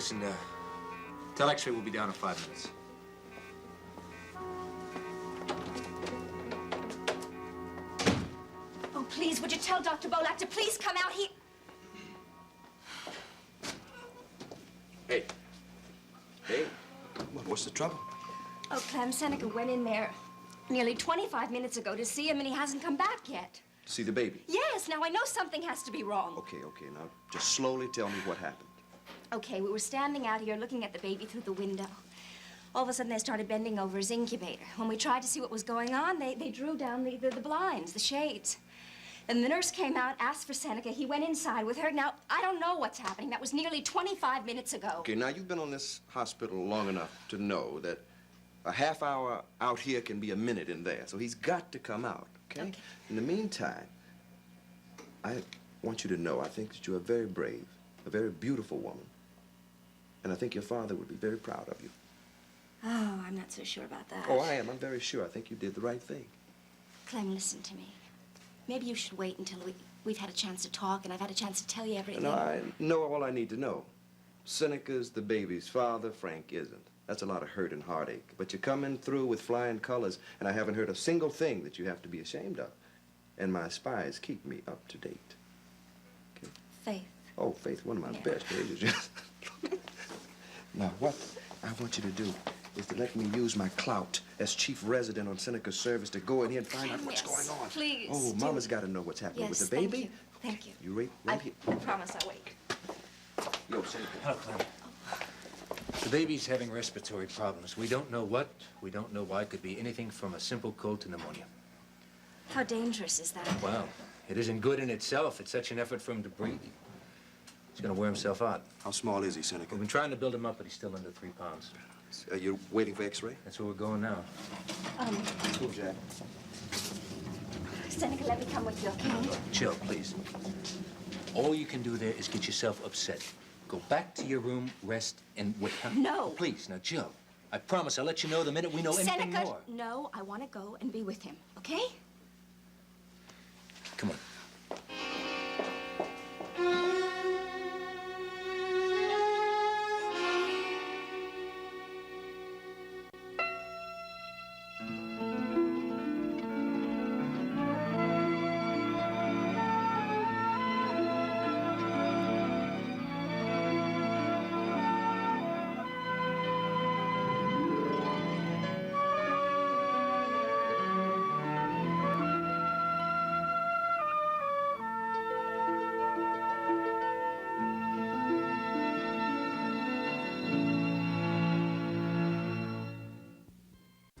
Listen, tell X-ray we'll be down in 5 minutes. Oh, please, would you tell Dr. Bolak to please come out? Hey. Hey. What's the trouble? Oh, Clem, Seneca went in there nearly 25 minutes ago to see him, and he hasn't come back yet. See the baby? Yes, now I know something has to be wrong. Okay, now just slowly tell me what happened. Okay, we were standing out here looking at the baby through the window. All of a sudden, they started bending over his incubator. When we tried to see what was going on, they drew down the blinds, the shades. And the nurse came out, asked for Seneca. He went inside with her. Now, I don't know what's happening. That was nearly 25 minutes ago. Okay, now you've been on this hospital long enough to know that a half hour out here can be a minute in there. So he's got to come out, okay? In the meantime, I want you to know I think that you're very brave, a very beautiful woman. And I think your father would be very proud of you. Oh, I'm not so sure about that. Oh, I am. I'm very sure. I think you did the right thing. Clem, listen to me. Maybe you should wait until we've had a chance to talk and I've had a chance to tell you everything. No, I know all I need to know. Seneca's the baby's father. Frank isn't. That's a lot of hurt and heartache. But you're coming through with flying colors, and I haven't heard a single thing that you have to be ashamed of. And my spies keep me up to date. Okay? Faith. Oh, Faith, one of my best agents. Now, what I want you to do is to let me use my clout as chief resident on Seneca's service to go in here and find out what's going on. Please. Oh, Mama's got to know what's happening with the baby. Thank you. You wait here. I promise I'll wait. Yo, Seneca. Hello, Clem. The baby's having respiratory problems. We don't know what, we don't know why. It could be anything from a simple cold to pneumonia. How dangerous is that? Well, it isn't good in itself. It's such an effort for him to breathe. He's gonna wear himself out. How small is he, Seneca? We've been trying to build him up, but he's still under 3 pounds. You're waiting for X-ray? That's where we're going now. Cool, Jack. Seneca, let me come with you, okay? Chill, please. All you can do there is get yourself upset. Go back to your room, rest, and wait. Huh? No. Please, now, Jill. I promise I'll let you know the minute we know anything Seneca, more. no, I want to go and be with him, okay? Come on.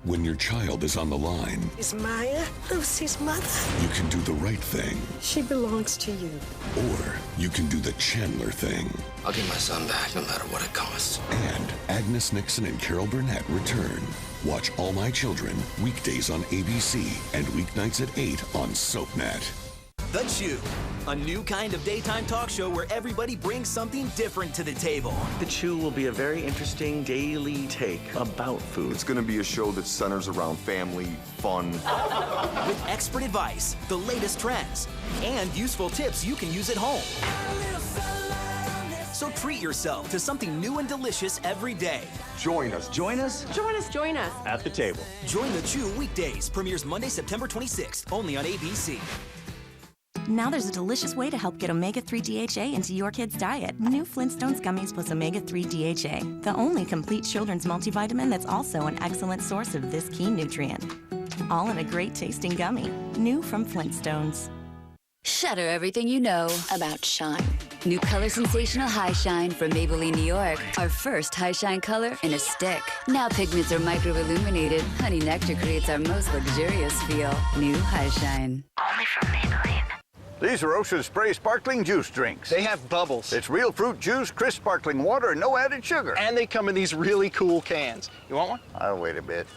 When your child is on the line, Is Maya Lucy's mother? you can do the right thing, She belongs to you. or you can do the Chandler thing. I'll get my son back no matter what it costs. And Agnes Nixon and Carol Burnett return. Watch All My Children weekdays on ABC and weeknights at 8 on SoapNet. The Chew, a new kind of daytime talk show where everybody brings something different to the table. The Chew will be a very interesting daily take about food. It's going to be a show that centers around family, fun. With expert advice, the latest trends, and useful tips you can use at home. So treat yourself to something new and delicious every day. Join us. Join us Join us, join us. at the table. Join The Chew weekdays. Premieres Monday, September 26th, only on ABC. Now there's a delicious way to help get omega-3 DHA into your kid's diet. New Flintstones Gummies plus omega-3 DHA, the only complete children's multivitamin that's also an excellent source of this key nutrient. All in a great tasting gummy. New from Flintstones. Shatter everything you know about shine. New color sensational High Shine from Maybelline, New York. Our first High Shine color in a stick. Now pigments are micro-illuminated. Honey Nectar creates our most luxurious feel. New High Shine. Only from Maybelline. These are Ocean Spray sparkling juice drinks. They have bubbles. It's real fruit juice, crisp sparkling water, and no added sugar. And they come in these really cool cans. You want one? I'll wait a bit.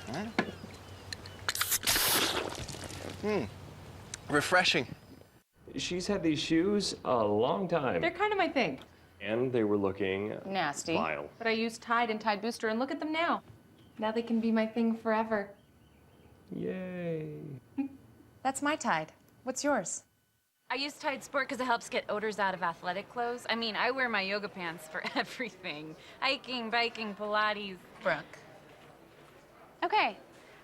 Refreshing. She's had these shoes a long time. They're kind of my thing. And they were looking Nasty. vile. But I used Tide and Tide Booster, and look at them now. Now they can be my thing forever. Yay. That's my Tide. What's yours? I use Tide Sport because it helps get odors out of athletic clothes. I mean, I wear my yoga pants for everything. Hiking, biking, Pilates. Brooke. Okay,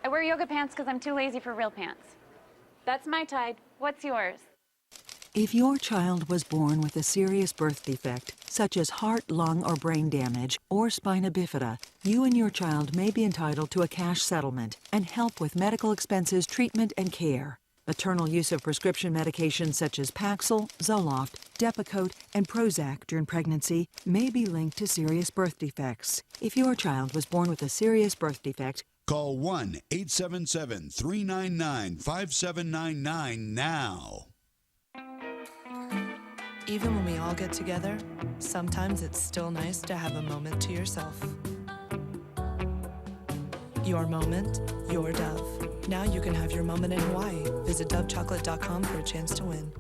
I wear yoga pants because I'm too lazy for real pants. That's my Tide. What's yours? If your child was born with a serious birth defect, such as heart, lung, or brain damage, or spina bifida, you and your child may be entitled to a cash settlement and help with medical expenses, treatment, and care. Maternal use of prescription medications such as Paxil, Zoloft, Depakote, and Prozac during pregnancy may be linked to serious birth defects. If your child was born with a serious birth defect, call 1-877-399-5799 now. Even when we all get together, sometimes it's still nice to have a moment to yourself. Your moment, your Dove. Now you can have your moment in Hawaii. Visit dovechocolate.com for a chance to win.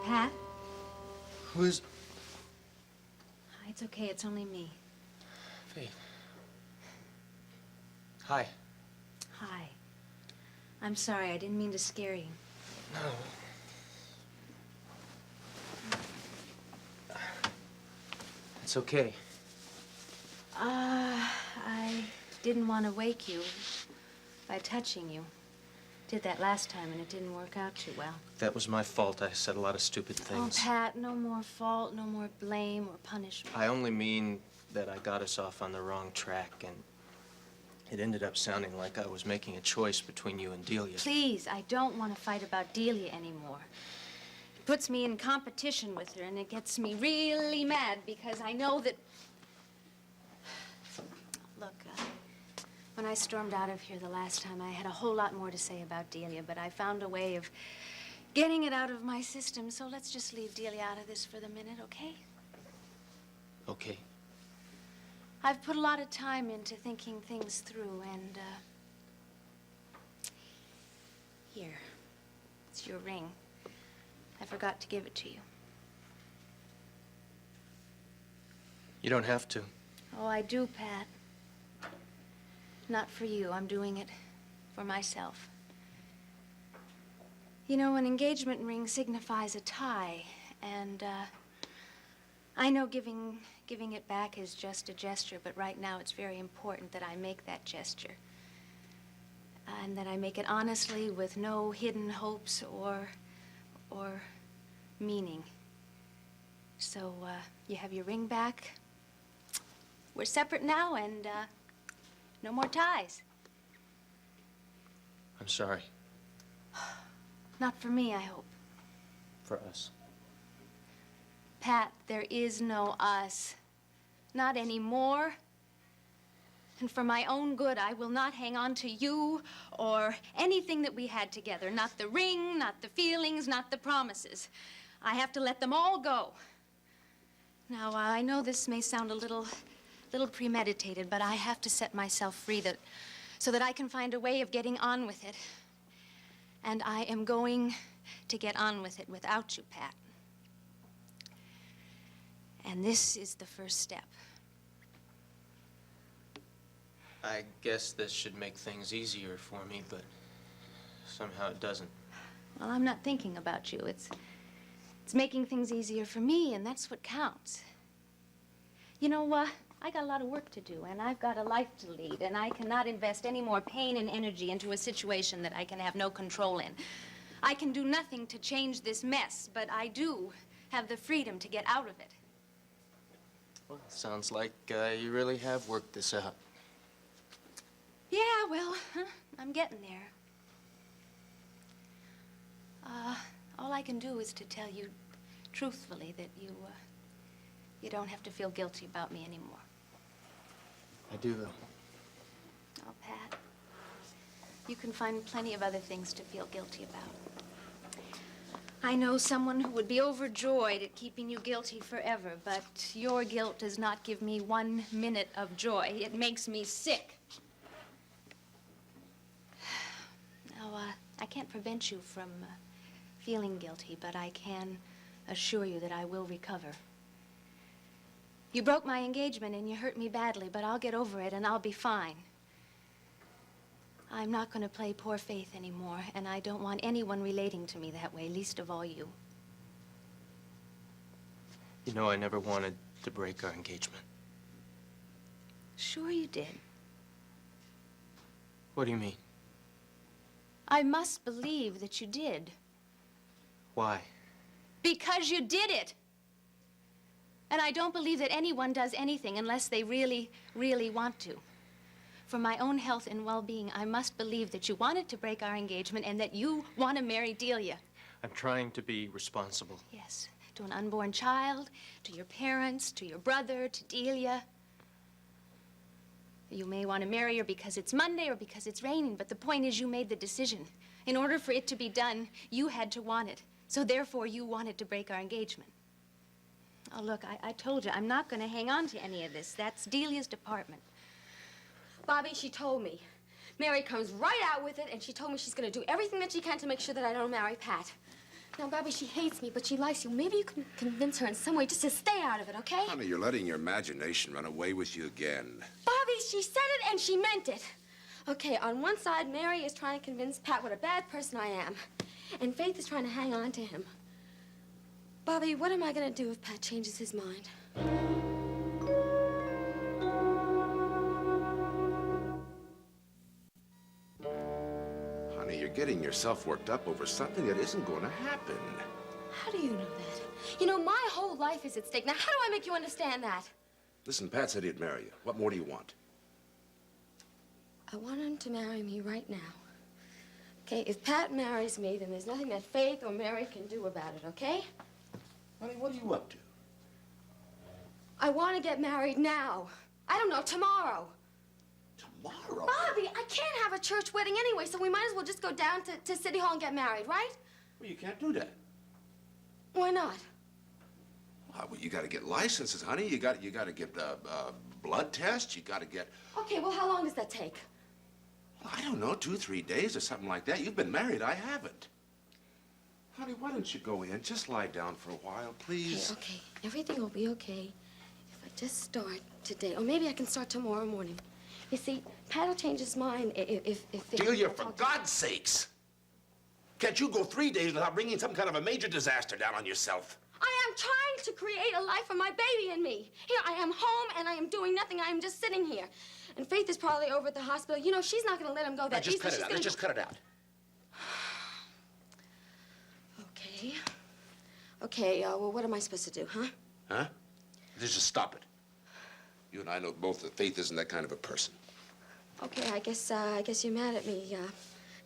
Pat? Pat? Who's... It's okay, it's only me. Faith. Hi. Hi. I'm sorry, I didn't mean to scare you. No. It's okay. I didn't want to wake you by touching you. Did that last time and it didn't work out too well. That was my fault. I said a lot of stupid things. Oh, Pat, no more fault, no more blame or punishment. I only mean that I got us off on the wrong track, and it ended up sounding like I was making a choice between you and Delia. Please, I don't want to fight about Delia anymore. It puts me in competition with her, and it gets me really mad because I know that... Look, when I stormed out of here the last time, I had a whole lot more to say about Delia, but I found a way of getting it out of my system, so let's just leave Delia out of this for the minute, okay? Okay. I've put a lot of time into thinking things through, and, here. It's your ring. I forgot to give it to you. You don't have to. Oh, I do, Pat. Not for you. I'm doing it for myself. You know, an engagement ring signifies a tie, and, I know giving it back is just a gesture, but right now it's very important that I make that gesture. And that I make it honestly with no hidden hopes or meaning. So, you have your ring back. We're separate now, and, no more ties. I'm sorry. Not for me, I hope. For us. Pat, there is no us. Not anymore. And for my own good, I will not hang on to you or anything that we had together. Not the ring, not the feelings, not the promises. I have to let them all go. Now, I know this may sound a little premeditated, but I have to set myself free so that I can find a way of getting on with it. And I am going to get on with it without you, Pat. And this is the first step. I guess this should make things easier for me, but somehow it doesn't. Well, I'm not thinking about you. It's making things easier for me, and that's what counts. You know, I got a lot of work to do, and I've got a life to lead, and I cannot invest any more pain and energy into a situation that I can have no control in. I can do nothing to change this mess, but I do have the freedom to get out of it. Well, sounds like you really have worked this out. Yeah, well, I'm getting there. All I can do is to tell you truthfully that you don't have to feel guilty about me anymore. I do, though. Oh, Pat, you can find plenty of other things to feel guilty about. I know someone who would be overjoyed at keeping you guilty forever, but your guilt does not give me 1 minute of joy. It makes me sick. Now, I can't prevent you from feeling guilty, but I can assure you that I will recover. You broke my engagement and you hurt me badly, but I'll get over it and I'll be fine. I'm not going to play poor Faith anymore, and I don't want anyone relating to me that way, least of all you. You know, I never wanted to break our engagement. Sure you did. What do you mean? I must believe that you did. Why? Because you did it. And I don't believe that anyone does anything unless they really, really want to. For my own health and well-being, I must believe that you wanted to break our engagement and that you want to marry Delia. I'm trying to be responsible. Yes, to an unborn child, to your parents, to your brother, to Delia. You may want to marry her because it's Monday or because it's raining, but the point is you made the decision. In order for it to be done, you had to want it. So therefore, you wanted to break our engagement. Oh, look, I told you, I'm not going to hang on to any of this. That's Delia's department. Bobby, she told me. Mary comes right out with it, and she told me she's going to do everything that she can to make sure that I don't marry Pat. Now, Bobby, she hates me, but she likes you. Maybe you can convince her in some way just to stay out of it, okay? Honey, you're letting your imagination run away with you again. Bobby, she said it, and she meant it. Okay, on one side, Mary is trying to convince Pat what a bad person I am, and Faith is trying to hang on to him. Bobby, what am I going to do if Pat changes his mind? Honey, you're getting yourself worked up over something that isn't going to happen. How do you know that? You know, my whole life is at stake. Now, how do I make you understand that? Listen, Pat said he'd marry you. What more do you want? I want him to marry me right now. Okay, if Pat marries me, then there's nothing that Faith or Mary can do about it, okay? Honey, what are you up to? I want to get married now. I don't know, tomorrow. Tomorrow? Bobby, I can't have a church wedding anyway, so we might as well just go down to City Hall and get married, right? Well, you can't do that. Why not? Well, you got to get licenses, honey. You got to get blood tests. You got to get. Okay, well, how long does that take? Well, I don't know, 2-3 days or something like that. You've been married. I haven't. Honey, why don't you go in? Just lie down for a while, please. Okay. Everything will be okay if I just start today. Or maybe I can start tomorrow morning. You see, Pat will change his mind if Delia, for God's sakes! Can't you go 3 days without bringing some kind of a major disaster down on yourself? I am trying to create a life for my baby and me. Here, I am home, and I am doing nothing. I am just sitting here. And Faith is probably over at the hospital. You know, she's not going to let him go that easily. Just cut it out. Let's just cut it out. Okay. Okay, well, what am I supposed to do, huh? Huh? Just stop it. You and I know both that Faith isn't that kind of a person. Okay, I guess you're mad at me,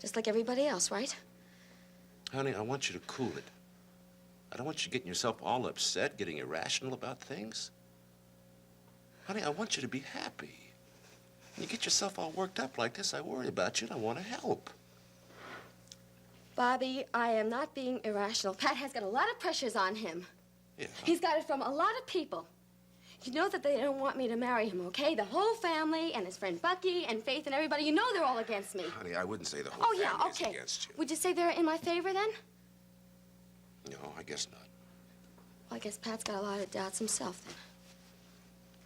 just like everybody else, right? Honey, I want you to cool it. I don't want you getting yourself all upset, getting irrational about things. Honey, I want you to be happy. When you get yourself all worked up like this, I worry about you and I want to help. Bobby, I am not being irrational. Pat has got a lot of pressures on him. Yeah. He's got it from a lot of people. You know that they don't want me to marry him, okay? The whole family and his friend Bucky and Faith and everybody, you know they're all against me. Honey, I wouldn't say the whole family is against you. Would you say they're in my favor then? No, I guess not. Well, I guess Pat's got a lot of doubts himself then.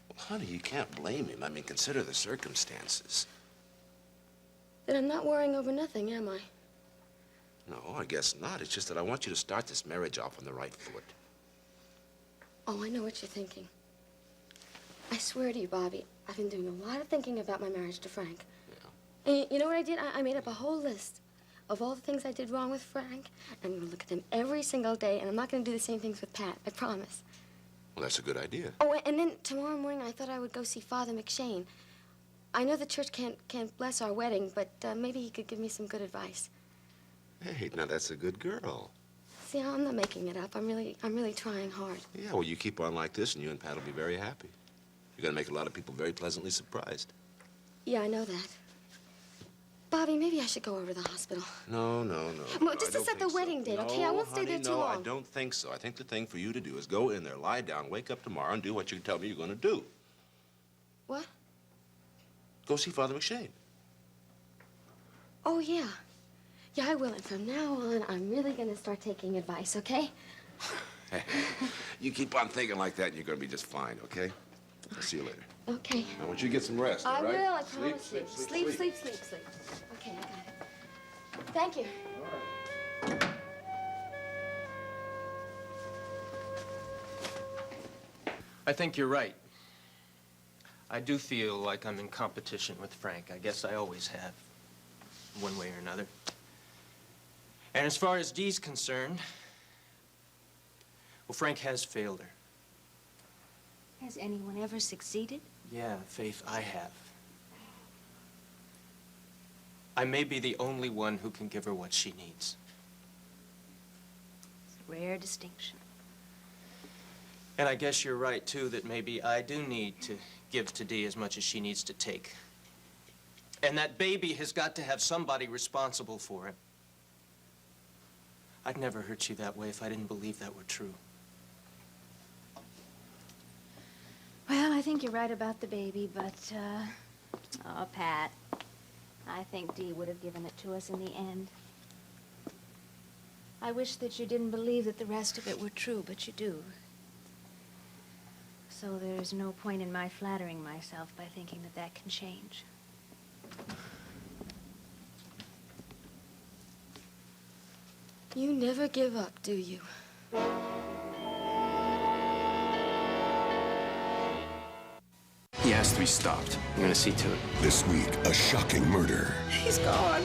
Well, honey, you can't blame him. I mean, consider the circumstances. Then I'm not worrying over nothing, am I? No, I guess not. It's just that I want you to start this marriage off on the right foot. Oh, I know what you're thinking. I swear to you, Bobby, I've been doing a lot of thinking about my marriage to Frank. Yeah. And you know what I did? I made up a whole list of all the things I did wrong with Frank. I'm going to look at them every single day, and I'm not going to do the same things with Pat. I promise. Well, that's a good idea. Oh, and then tomorrow morning I thought I would go see Father McShane. I know the church can't bless our wedding, but maybe he could give me some good advice. Hey, now that's a good girl. See, I'm not making it up. I'm really trying hard. Yeah, well, you keep on like this, and you and Pat will be very happy. You're going to make a lot of people very pleasantly surprised. Yeah, I know that. Bobby, maybe I should go over to the hospital. No. Well, just to set the wedding date, okay? I won't stay there too long. No, I don't think so. I think the thing for you to do is go in there, lie down, wake up tomorrow, and do what you tell me you're going to do. What? Go see Father McShane. Oh, yeah. Yeah, I will. And from now on, I'm really going to start taking advice, okay? You keep on thinking like that, and you're going to be just fine, okay? I'll see you later. Okay. I want you to get some rest, I all right? will, I promise you. Sleep. Okay, I got it. Thank you. I think you're right. I do feel like I'm in competition with Frank. I guess I always have, one way or another. And as far as Dee's concerned, well, Frank has failed her. Has anyone ever succeeded? Yeah, Faith, I have. I may be the only one who can give her what she needs. It's a rare distinction. And I guess you're right, too, that maybe I do need to give to Dee as much as she needs to take. And that baby has got to have somebody responsible for it. I'd never hurt you that way if I didn't believe that were true. Well, I think you're right about the baby, but, oh, Pat, I think Dee would have given it to us in the end. I wish that you didn't believe that the rest of it were true, but you do. So there's no point in my flattering myself by thinking that that can change. You never give up, do you? He has to be stopped. I'm gonna see to it. This week, a shocking murder. He's gone.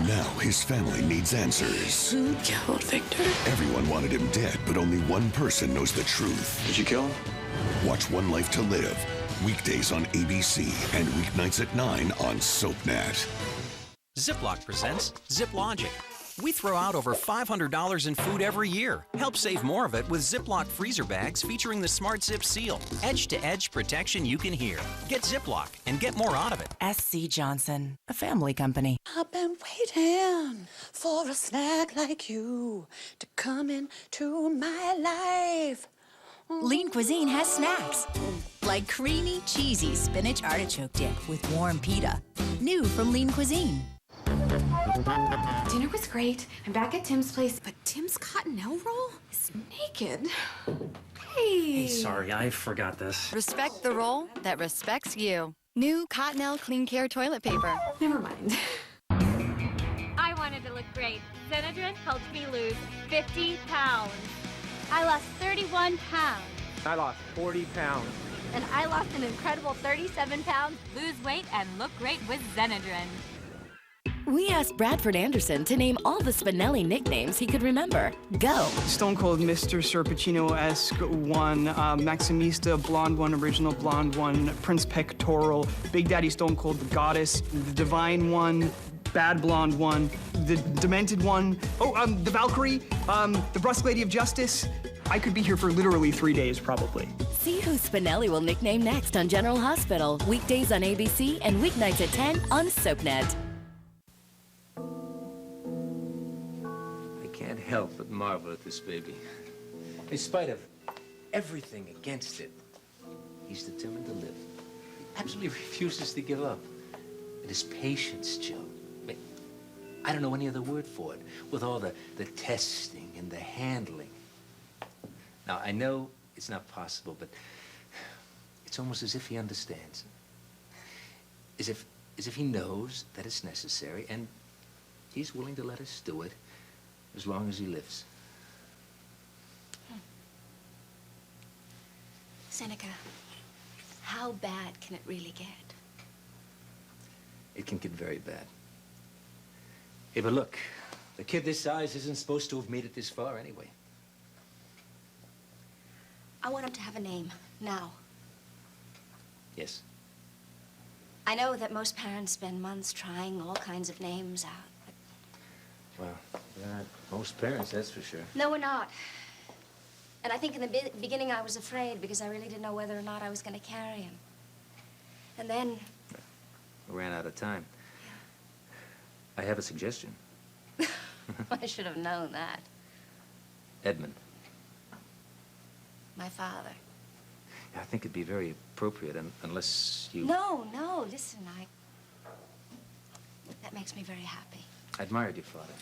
Now his family needs answers. Who killed Victor? Everyone wanted him dead, but only one person knows the truth. Did you kill him? Watch One Life to Live, weekdays on ABC and weeknights at 9 on SoapNet. Ziploc presents ZipLogic. We throw out over $500 in food every year. Help save more of it with Ziploc freezer bags featuring the Smart Zip seal. Edge-to-edge protection you can hear. Get Ziploc and get more out of it. SC Johnson, a family company. I've been waiting for a snack like you to come into my life. Lean Cuisine has snacks, like creamy, cheesy spinach artichoke dip with warm pita. New from Lean Cuisine. Dinner was great. I'm back at Tim's place, but Tim's cottonelle roll is naked. Hey. Hey, sorry, I forgot this. Respect the roll that respects you. New Cottonelle Clean Care Toilet Paper. Never mind. I wanted to look great. Benadryl helped me lose 50 pounds. I lost 31 pounds. I lost 40 pounds. And I lost an incredible 37 pounds. Lose weight and look great with Benadryl. We asked Bradford Anderson to name all the Spinelli nicknames he could remember. Go. Stone Cold Mr. Serpacino-esque one, Maximista, Blonde one, Original Blonde one, Prince Pectoral, Big Daddy Stone Cold, the Goddess, the Divine one, Bad Blonde one, the Demented one, the Valkyrie, the Brusque Lady of Justice. I could be here for literally 3 days, probably. See who Spinelli will nickname next on General Hospital. Weekdays on ABC and weeknights at 10 on SoapNet. I can't help but marvel at this baby. In spite of everything against it, he's determined to live. He absolutely refuses to give up. And his patience, Joe. I mean, I don't know any other word for it, with all the testing and the handling. Now, I know it's not possible, but it's almost as if he understands. As if he knows that it's necessary, and he's willing to let us do it as long as he lives. Seneca, how bad can it really get? It can get very bad. Hey, but look, the kid this size isn't supposed to have made it this far anyway. I want him to have a name, now. Yes. I know that most parents spend months trying all kinds of names out, but... Well, we're not most parents, that's for sure. No, we're not. And I think in the beginning I was afraid because I really didn't know whether or not I was going to carry him. And then... We ran out of time. I have a suggestion. I should have known that. Edmund. My father. I think it'd be very appropriate unless you... No, listen, that makes me very happy. I admired your father.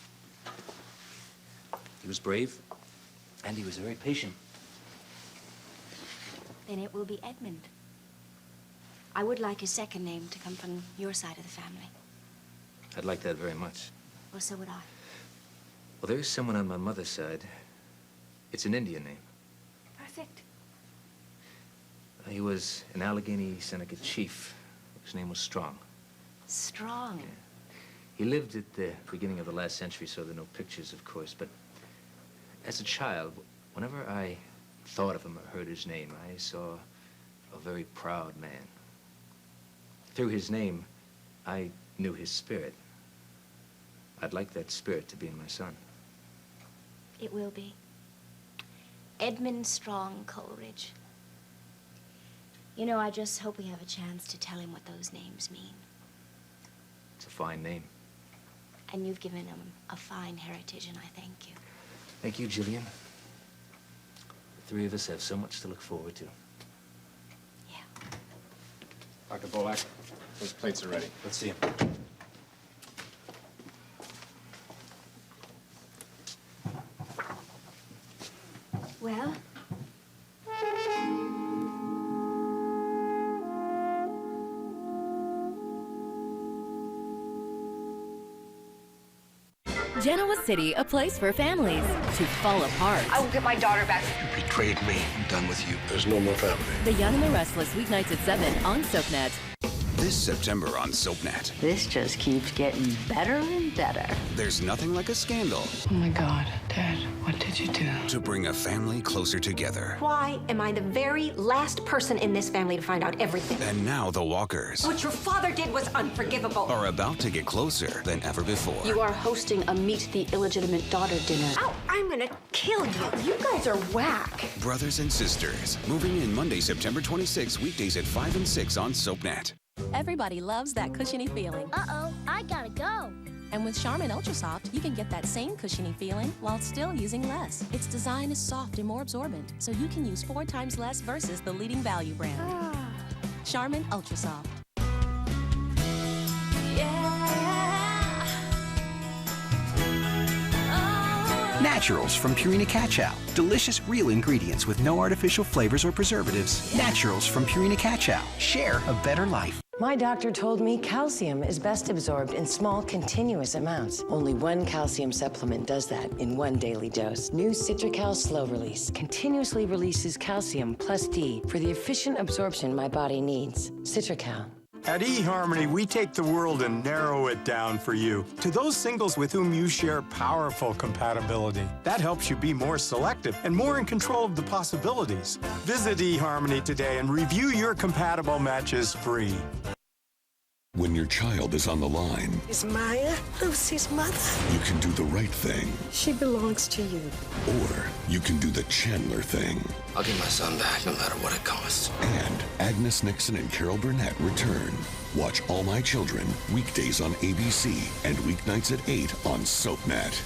He was brave, and he was very patient. Then it will be Edmund. I would like his second name to come from your side of the family. I'd like that very much. Well, so would I. Well, there's someone on my mother's side. It's an Indian name. Perfect. He was an Allegheny Seneca chief. His name was Strong. Strong. Yeah. He lived at the beginning of the last century, so there are no pictures, of course. But as a child, whenever I thought of him or heard his name, I saw a very proud man. Through his name, I knew his spirit. I'd like that spirit to be in my son. It will be. Edmund Strong Coleridge. You know, I just hope we have a chance to tell him what those names mean. It's a fine name. And you've given him a fine heritage, and I thank you. Thank you, Jillian. The three of us have so much to look forward to. Dr. Bolak, those plates are ready. Let's see them. Well? Genoa City, a place for families to fall apart. I will get my daughter back. You betrayed me. I'm done with you. There's no more family. The Young and the Restless, weeknights at 7 on SoapNet. This September on SoapNet. This just keeps getting better and better. There's nothing like a scandal Oh my God, Dad, what did you do? to bring a family closer together. Why am I the very last person in this family to find out everything? And now the Walkers What your father did was unforgivable. are about to get closer than ever before. You are hosting a Meet the Illegitimate Daughter dinner. Ow, I'm gonna kill you. You guys are whack. Brothers and sisters. Moving in Monday, September 26, weekdays at 5 and 6 on SoapNet. Everybody loves that cushiony feeling. Uh-oh, I gotta go. And with Charmin Ultra Soft, you can get that same cushiony feeling while still using less. Its design is soft and more absorbent, so you can use 4 times less versus the leading value brand. Charmin Ultra Soft. Naturals from Purina Catchow. Delicious real ingredients with no artificial flavors or preservatives. Naturals from Purina Catchow. Share a better life. My doctor told me calcium is best absorbed in small, continuous amounts. Only one calcium supplement does that in one daily dose. New Citracal Slow Release continuously releases calcium plus D for the efficient absorption my body needs. Citracal. At eHarmony, we take the world and narrow it down for you to those singles with whom you share powerful compatibility. That helps you be more selective and more in control of the possibilities. Visit eHarmony today and review your compatible matches free. When your child is on the line, Is Maya Lucy's mother? you can do the right thing, She belongs to you. or you can do the Chandler thing. I'll get my son back no matter what it costs. And Agnes Nixon and Carol Burnett return. Watch All My Children weekdays on ABC and weeknights at 8 on SoapNet.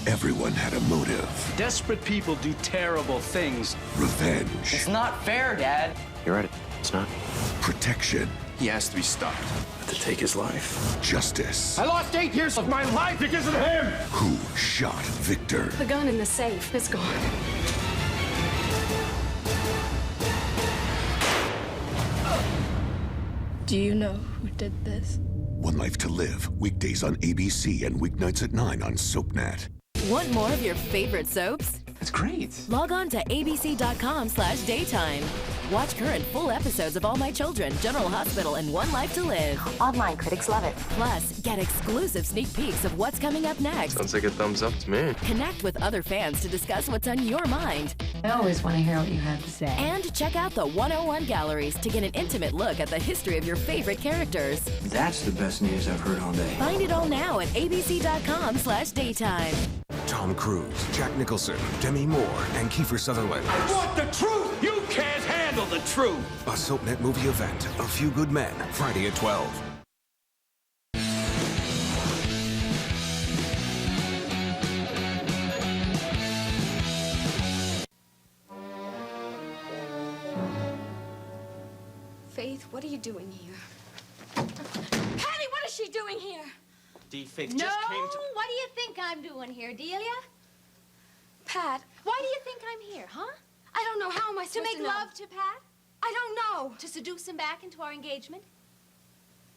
Everyone had a motive. Desperate people do terrible things. Revenge. It's not fair, Dad. You're right. It's not. Protection. He has to be stopped. To take his life. Justice. I lost 8 years of my life because of him. Who shot Victor? The gun in the safe is gone. Do you know who did this? One Life to Live weekdays on ABC and weeknights at 9 on SoapNet. Want more of your favorite soaps? That's great. Log on to abc.com/daytime. Watch current full episodes of All My Children, General Hospital, and One Life to Live. Online critics love it. Plus, get exclusive sneak peeks of what's coming up next. Sounds like a thumbs up to me. Connect with other fans to discuss what's on your mind. I always want to hear what you have to say. And check out the 101 galleries to get an intimate look at the history of your favorite characters. That's the best news I've heard all day. Find it all now at abc.com/daytime. Tom Cruise, Jack Nicholson, Demi Moore, and Kiefer Sutherland. I want the truth. You can't handle the truth. A SoapNet movie event, A Few Good Men, Friday at 12. What are you doing here? Patty, what is she doing here? Dee, Faith No, just came to... what do you think I'm doing here, Delia? Pat, why do you think I'm here, huh? I don't know. How am I supposed to To make know? love to Pat? I don't know. To seduce him back into our engagement?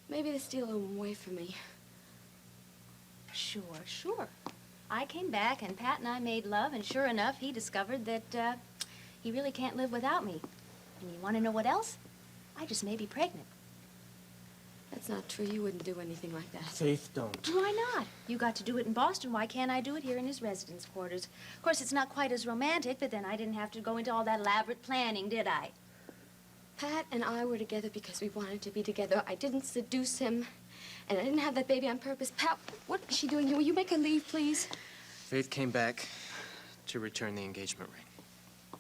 Maybe to steal him away from me. Sure. I came back and Pat and I made love, and sure enough, he discovered that he really can't live without me. And you want to know what else? I just may be pregnant. That's not true. You wouldn't do anything like that. Faith, don't. Why not? You got to do it in Boston. Why can't I do it here in his residence quarters? Of course, it's not quite as romantic, but then I didn't have to go into all that elaborate planning, did I? Pat and I were together because we wanted to be together. I didn't seduce him, and I didn't have that baby on purpose. Pat, what is she doing here? Will you make her leave, please? Faith came back to return the engagement ring.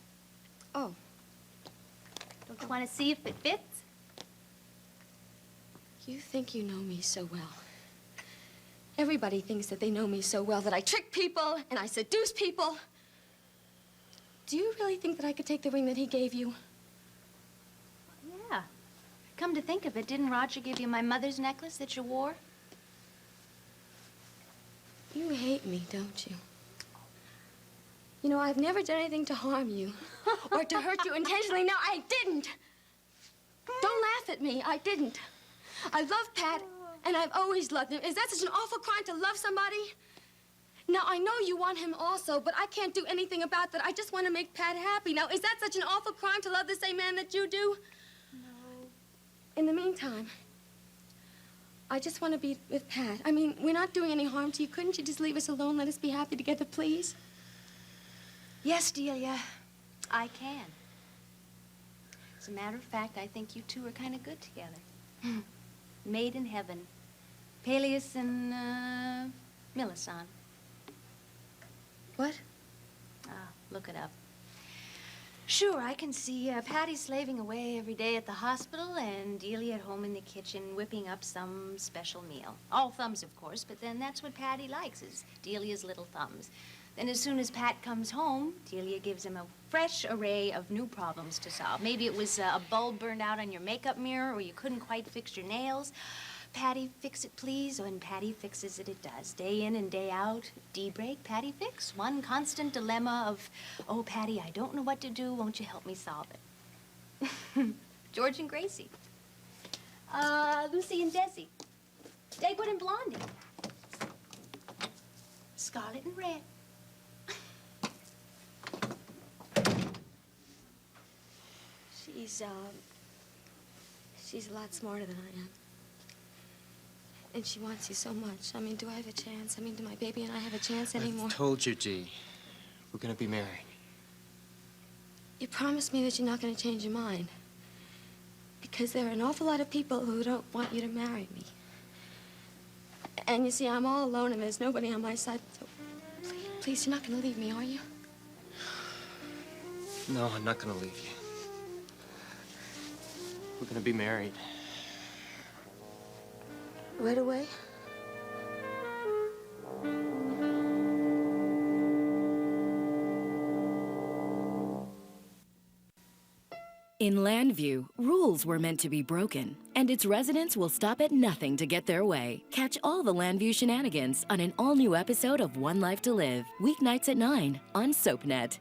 Oh. Don't you want to see if it fits? You think you know me so well. Everybody thinks that they know me so well that I trick people and I seduce people. Do you really think that I could take the ring that he gave you? Yeah. Come to think of it, didn't Roger give you my mother's necklace that you wore? You hate me, don't you? You know, I've never done anything to harm you or to hurt you intentionally. No, I didn't. Don't laugh at me. I didn't. I love Pat, and I've always loved him. Is that such an awful crime to love somebody? Now, I know you want him also, but I can't do anything about that. I just want to make Pat happy. Now, is that such an awful crime to love the same man that you do? No. In the meantime, I just want to be with Pat. I mean, we're not doing any harm to you. Couldn't you just leave us alone? Let us be happy together, please? Yes, Delia, I can. As a matter of fact, I think you two are kind of good together. Made in heaven. Peleus and, Millicent. What? Look it up. Sure, I can see Patty slaving away every day at the hospital and Delia at home in the kitchen whipping up some special meal. All thumbs, of course, but then that's what Patty likes, is Delia's little thumbs. Then as soon as Pat comes home, Delia gives him a fresh array of new problems to solve. Maybe it was a bulb burned out on your makeup mirror, or you couldn't quite fix your nails. Patty, fix it, please. When Patty fixes it, it does. Day in and day out, D-break, Patty fix. One constant dilemma of, oh, Patty, I don't know what to do. Won't you help me solve it? George and Gracie. Lucy and Desi. Dagwood and Blondie. Scarlet and Red. She's a lot smarter than I am. And she wants you so much. I mean, do I have a chance? I mean, do my baby and I have a chance anymore? I've told you, Dee. We're gonna be married. You promised me that you're not going to change your mind. Because there are an awful lot of people who don't want you to marry me. And you see, I'm all alone and there's nobody on my side. So please, you're not going to leave me, are you? No, I'm not gonna leave you. We're gonna be married. Right away? In Landview, rules were meant to be broken, and its residents will stop at nothing to get their way. Catch all the Landview shenanigans on an all-new episode of One Life to Live, weeknights at 9 on SoapNet.